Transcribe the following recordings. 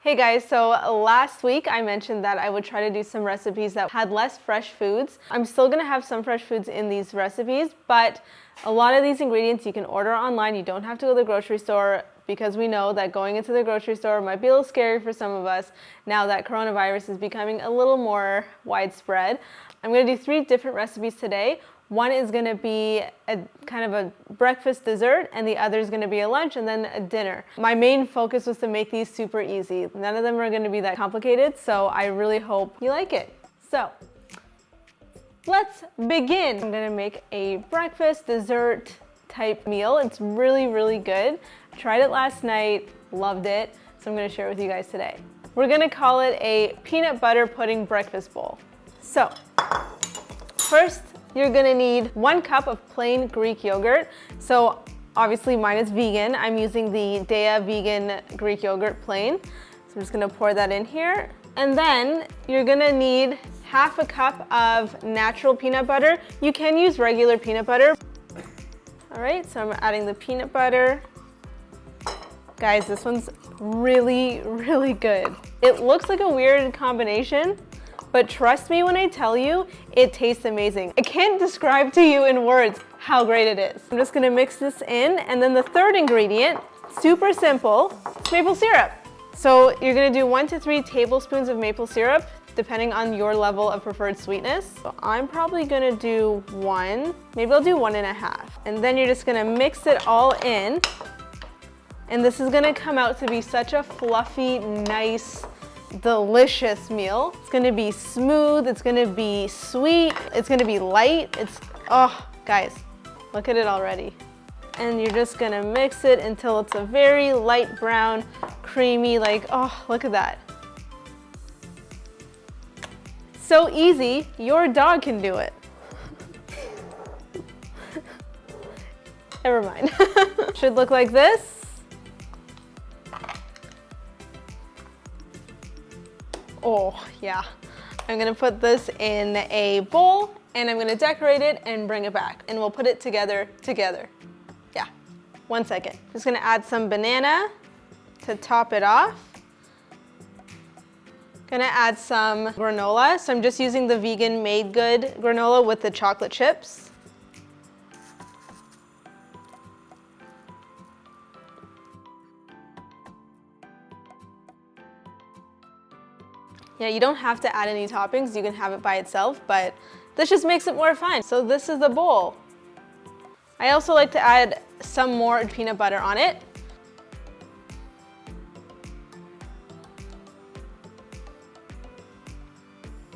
Hey guys, so last week I mentioned that I would try to do some recipes that had less fresh foods. I'm still gonna have some fresh foods in these recipes, but a lot of these ingredients you can order online. You don't have to go to the grocery store because we know that going into the grocery store might be a little scary for some of us now that coronavirus is becoming a little more widespread. I'm gonna do 3 different recipes today. One is gonna be a kind of a breakfast dessert, and the other is gonna be a lunch and then a dinner. My main focus was to make these super easy. None of them are gonna be that complicated, so I really hope you like it. So, let's begin. I'm gonna make a breakfast dessert type meal. It's really, really good. I tried it last night, loved it, so I'm gonna share it with you guys today. We're gonna call it a peanut butter pudding breakfast bowl. So, first, you're gonna need 1 cup of plain Greek yogurt. So obviously mine is vegan. I'm using the Dea vegan Greek yogurt plain. So I'm just gonna pour that in here. And then you're gonna need 1/2 cup of natural peanut butter. You can use regular peanut butter. All right, so I'm adding the peanut butter. Guys, this one's really, really good. It looks like a weird combination, but trust me when I tell you, it tastes amazing. I can't describe to you in words how great it is. I'm just gonna mix this in, and then the third ingredient, super simple, it's maple syrup. So you're gonna do 1 to 3 tablespoons of maple syrup, depending on your level of preferred sweetness. So I'm probably gonna do 1, maybe I'll do 1.5. And then you're just gonna mix it all in, and this is gonna come out to be such a fluffy, nice, delicious meal. It's gonna be smooth, it's gonna be sweet, it's gonna be light. Oh, guys, look at it already. And you're just gonna mix it until it's a very light brown, creamy, oh, look at that. So easy, your dog can do it. Never mind. Should look like this. Oh, yeah. I'm gonna put this in a bowl and I'm gonna decorate it and bring it back, and we'll put it together. Yeah, 1 second. Just gonna add some banana to top it off. Gonna add some granola. So I'm just using the vegan Made Good granola with the chocolate chips. Yeah, you don't have to add any toppings, you can have it by itself, but this just makes it more fun. So this is the bowl. I also like to add some more peanut butter on it.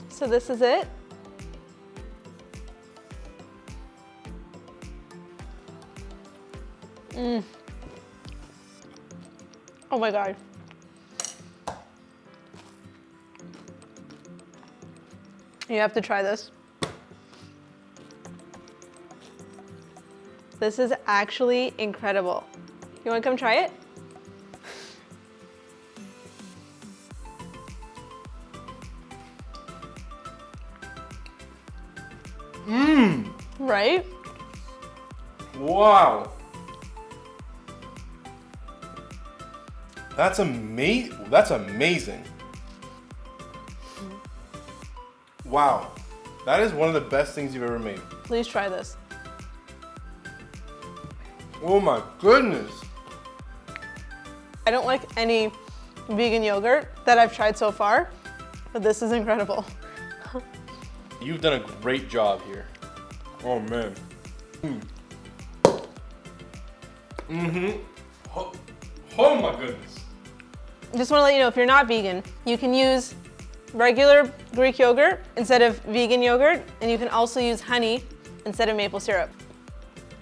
So this is it. Oh my God. You have to try this. This is actually incredible. You wanna come try it? Right? Wow. That's amazing. Wow, that is one of the best things you've ever made. Please try this. Oh my goodness. I don't like any vegan yogurt that I've tried so far, but this is incredible. You've done a great job here. Oh man. Oh my goodness. Just wanna let you know, if you're not vegan, you can use regular Greek yogurt instead of vegan yogurt, and you can also use honey instead of maple syrup.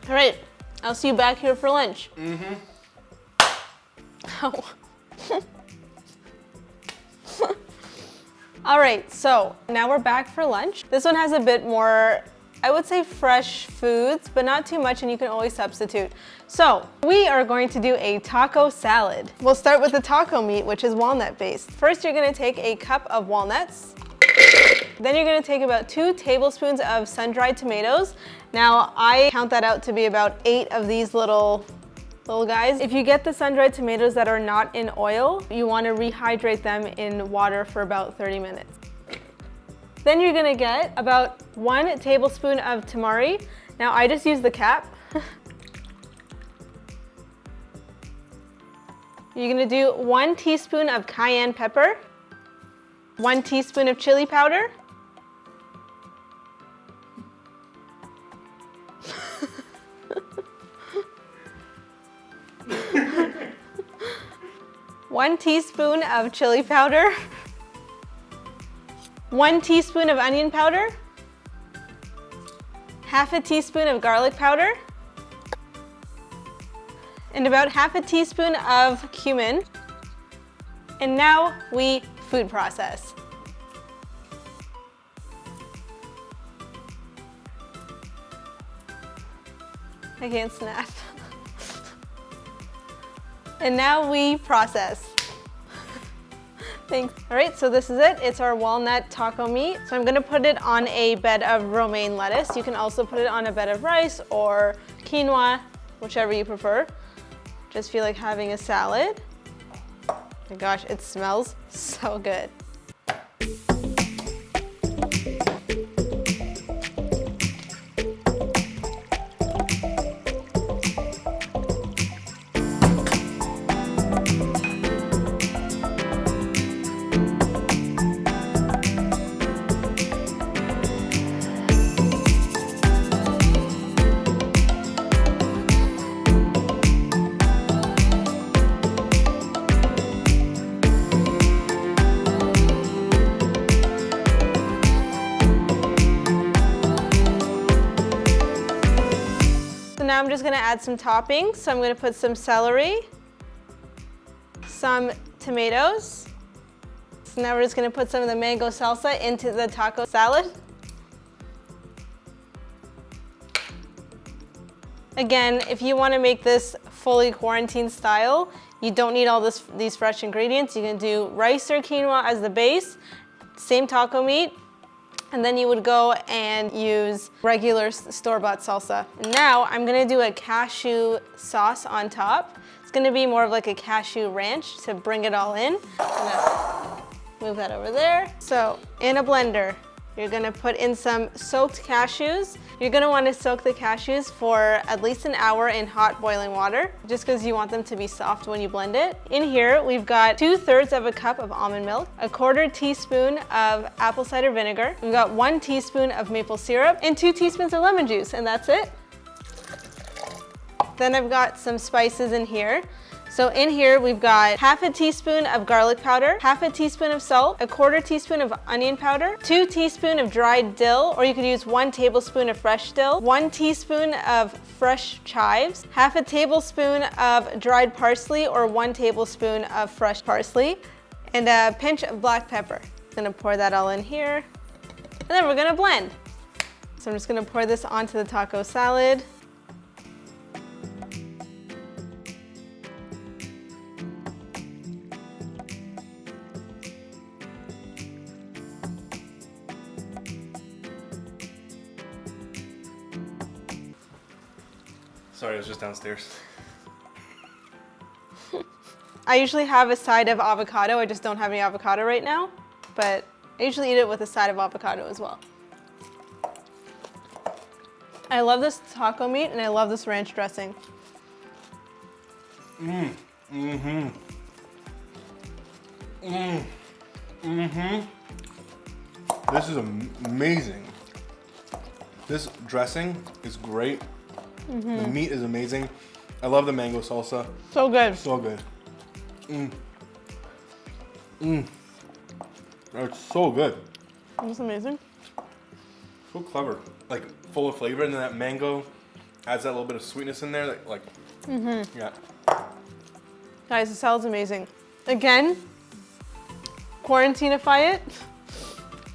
All right, I'll see you back here for lunch. Ow. All right, so now we're back for lunch. This one has a bit more, I would say, fresh foods, but not too much, and you can always substitute. So we are going to do a taco salad. We'll start with the taco meat, which is walnut based. First, you're gonna take a cup of walnuts. Then you're gonna take about 2 tablespoons of sun-dried tomatoes. Now, I count that out to be about 8 of these little little guys. If you get the sun-dried tomatoes that are not in oil, you want to rehydrate them in water for about 30 minutes. Then you're gonna get about 1 tablespoon of tamari. Now I just use the cap. You're gonna do 1 teaspoon of cayenne pepper, 1 teaspoon of chili powder, one teaspoon of chili powder, 1 teaspoon of onion powder, half a teaspoon of garlic powder, and about half a teaspoon of cumin. And now we food process. I can't snap. And now we process. Thanks. All right, so this is it. It's our walnut taco meat. So I'm gonna put it on a bed of romaine lettuce. You can also put it on a bed of rice or quinoa, whichever you prefer. Just feel like having a salad. Oh my gosh, it smells so good. Now I'm just gonna add some toppings. So I'm gonna put some celery, some tomatoes. So now we're just gonna put some of the mango salsa into the taco salad. Again, if you wanna make this fully quarantine style, you don't need all these fresh ingredients. You can do rice or quinoa as the base, same taco meat, and then you would go and use regular store-bought salsa. And now I'm gonna do a cashew sauce on top. It's gonna be more of like a cashew ranch to bring it all in. I'm gonna move that over there. So in a blender, you're gonna put in some soaked cashews. You're gonna wanna soak the cashews for at least an hour in hot boiling water, just because you want them to be soft when you blend it. In here, we've got 2/3 of a cup of almond milk, 1/4 teaspoon of apple cider vinegar. We've got 1 teaspoon of maple syrup and 2 teaspoons of lemon juice, and that's it. Then I've got some spices in here. So in here, we've got half a teaspoon of garlic powder, half a teaspoon of salt, 1/4 teaspoon of onion powder, 2 teaspoons of dried dill, or you could use 1 tablespoon of fresh dill, 1 teaspoon of fresh chives, half a tablespoon of dried parsley, or 1 tablespoon of fresh parsley, and a pinch of black pepper. I'm gonna pour that all in here, and then we're gonna blend. So I'm just gonna pour this onto the taco salad. Sorry, I was just downstairs. I usually have a side of avocado. I just don't have any avocado right now, but I usually eat it with a side of avocado as well. I love this taco meat and I love this ranch dressing. This is amazing. This dressing is great. The meat is amazing. I love the mango salsa. So good. So good. It's so good. It's amazing. So clever. Like full of flavor, and then that mango adds that little bit of sweetness in there. Yeah. Guys, the salad's amazing. Again, quarantinify it,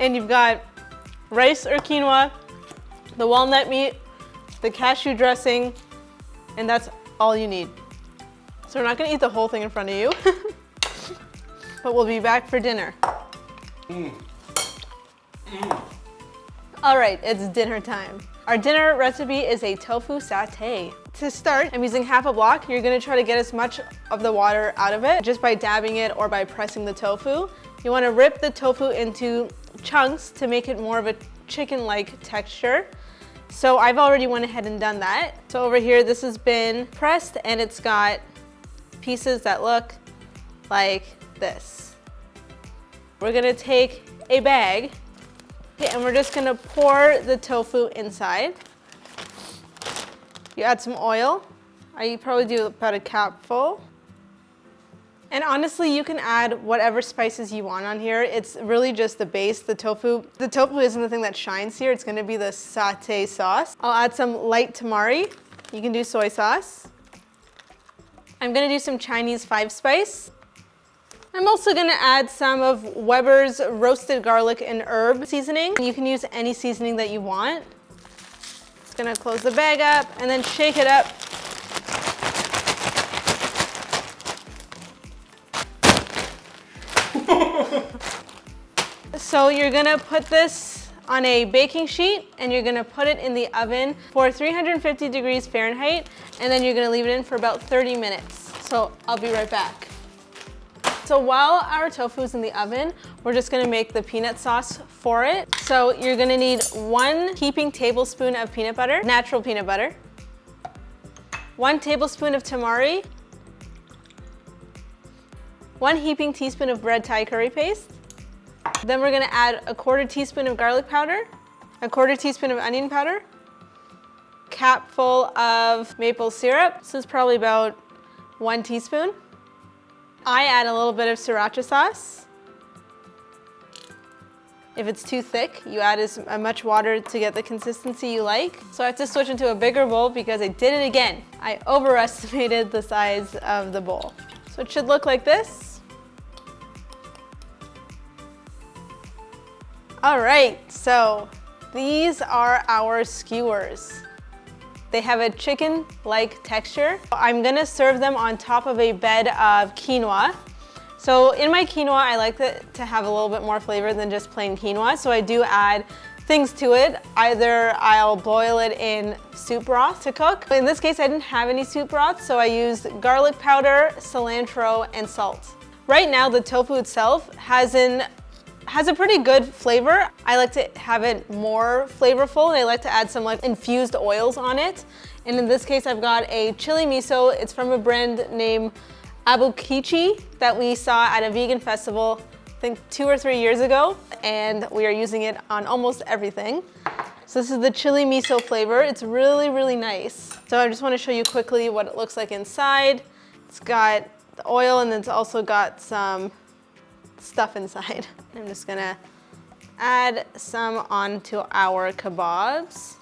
and you've got rice or quinoa, the walnut meat, the cashew dressing, and that's all you need. So we're not gonna eat the whole thing in front of you, but we'll be back for dinner. All right, it's dinner time. Our dinner recipe is a tofu satay. To start, I'm using half a block. You're gonna try to get as much of the water out of it just by dabbing it or by pressing the tofu. You wanna rip the tofu into chunks to make it more of a chicken-like texture. So I've already went ahead and done that. So over here, this has been pressed and it's got pieces that look like this. We're gonna take a bag and we're just gonna pour the tofu inside. You add some oil. I probably do about a capful. And honestly, you can add whatever spices you want on here. It's really just the base, the tofu. The tofu isn't the thing that shines here. It's gonna be the satay sauce. I'll add some light tamari. You can do soy sauce. I'm gonna do some Chinese 5-spice. I'm also gonna add some of Weber's roasted garlic and herb seasoning. You can use any seasoning that you want. Just gonna close the bag up and then shake it up. So you're gonna put this on a baking sheet and you're gonna put it in the oven for 350 degrees Fahrenheit, and then you're gonna leave it in for about 30 minutes. So I'll be right back. So while our tofu is in the oven, we're just gonna make the peanut sauce for it. So you're gonna need 1 heaping tablespoon of peanut butter, natural peanut butter, 1 tablespoon of tamari, 1 heaping teaspoon of red Thai curry paste. Then we're gonna add a 1/4 teaspoon of garlic powder, a 1/4 teaspoon of onion powder, cap full of maple syrup. This is probably about 1 teaspoon. I add a little bit of sriracha sauce. If it's too thick, you add as much water to get the consistency you like. So I have to switch into a bigger bowl because I did it again. I overestimated the size of the bowl. So it should look like this. All right, so these are our skewers. They have a chicken-like texture. I'm gonna serve them on top of a bed of quinoa. So in my quinoa, I like it to have a little bit more flavor than just plain quinoa, so I do add things to it. Either I'll boil it in soup broth to cook. In this case, I didn't have any soup broth, so I used garlic powder, cilantro, and salt. Right now, the tofu itself has a pretty good flavor. I like to have it more flavorful, and I like to add some like infused oils on it. And in this case, I've got a chili miso. It's from a brand named ABOKICHI that we saw at a vegan festival, I think 2 or 3 years ago, and we are using it on almost everything. So this is the chili miso flavor. It's really, really nice. So I just want to show you quickly what it looks like inside. It's got the oil and it's also got some stuff inside. I'm just gonna add some onto our kebabs.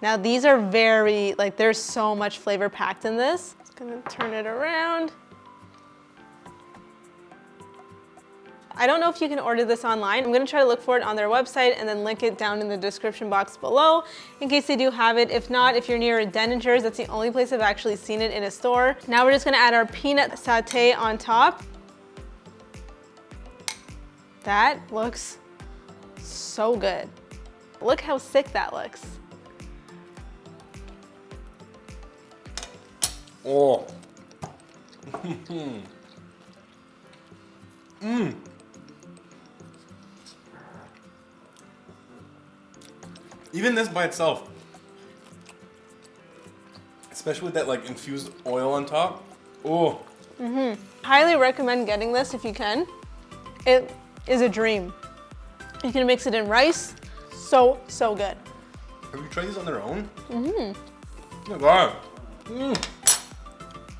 Now these are very, like there's so much flavor packed in this. Just gonna turn it around. I don't know if you can order this online. I'm gonna try to look for it on their website and then link it down in the description box below in case they do have it. If not, if you're near Denninger's, that's the only place I've actually seen it in a store. Now we're just gonna add our peanut satay on top. That looks so good. Look how sick that looks. Oh. Even this by itself, especially with that like infused oil on top. Oh. Highly recommend getting this if you can. It is a dream. You can mix it in rice. So, so good. Have you tried these on their own? Oh my God.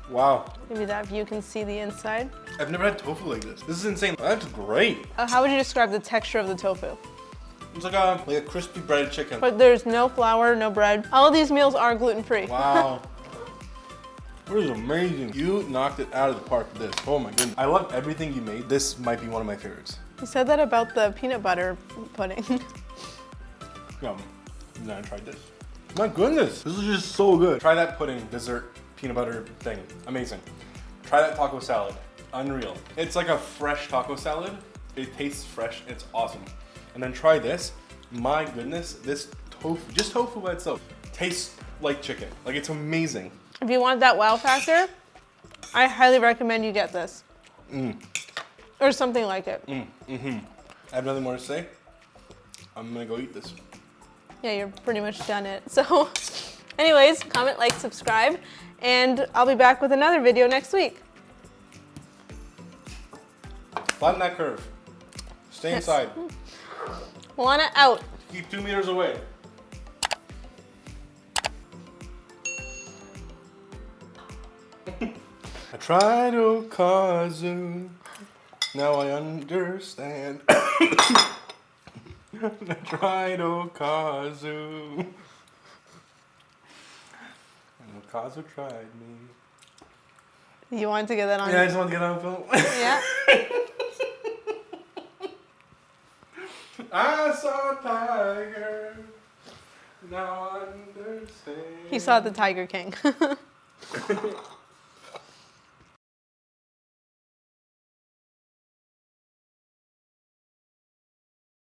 Wow. Maybe that view can see the inside. I've never had tofu like this. This is insane. That's great. How would you describe the texture of the tofu? It's like a crispy breaded chicken. But there's no flour, no bread. All of these meals are gluten-free. Wow. This is amazing. You knocked it out of the park with this. Oh my goodness. I love everything you made. This might be one of my favorites. You said that about the peanut butter pudding. Yum. Then I tried this. My goodness. This is just so good. Try that pudding, dessert, peanut butter thing. Amazing. Try that taco salad. Unreal. It's like a fresh taco salad. It tastes fresh. It's awesome. And then try this. My goodness, this tofu, just tofu by itself, tastes like chicken. Like it's amazing. If you want that wow factor, I highly recommend you get this. Or something like it. I have nothing more to say. I'm gonna go eat this. Yeah, you're pretty much done it. So anyways, comment, like, subscribe, and I'll be back with another video next week. Flatten that curve. Stay inside. Moana out. Keep 2 meters away. I tried OKAZU. Now I understand. I tried OKAZU. And OKAZU tried me. You wanted to get that on? Yeah, I just want to get on film. Yeah. I saw a tiger. Now I understand. He saw the Tiger King.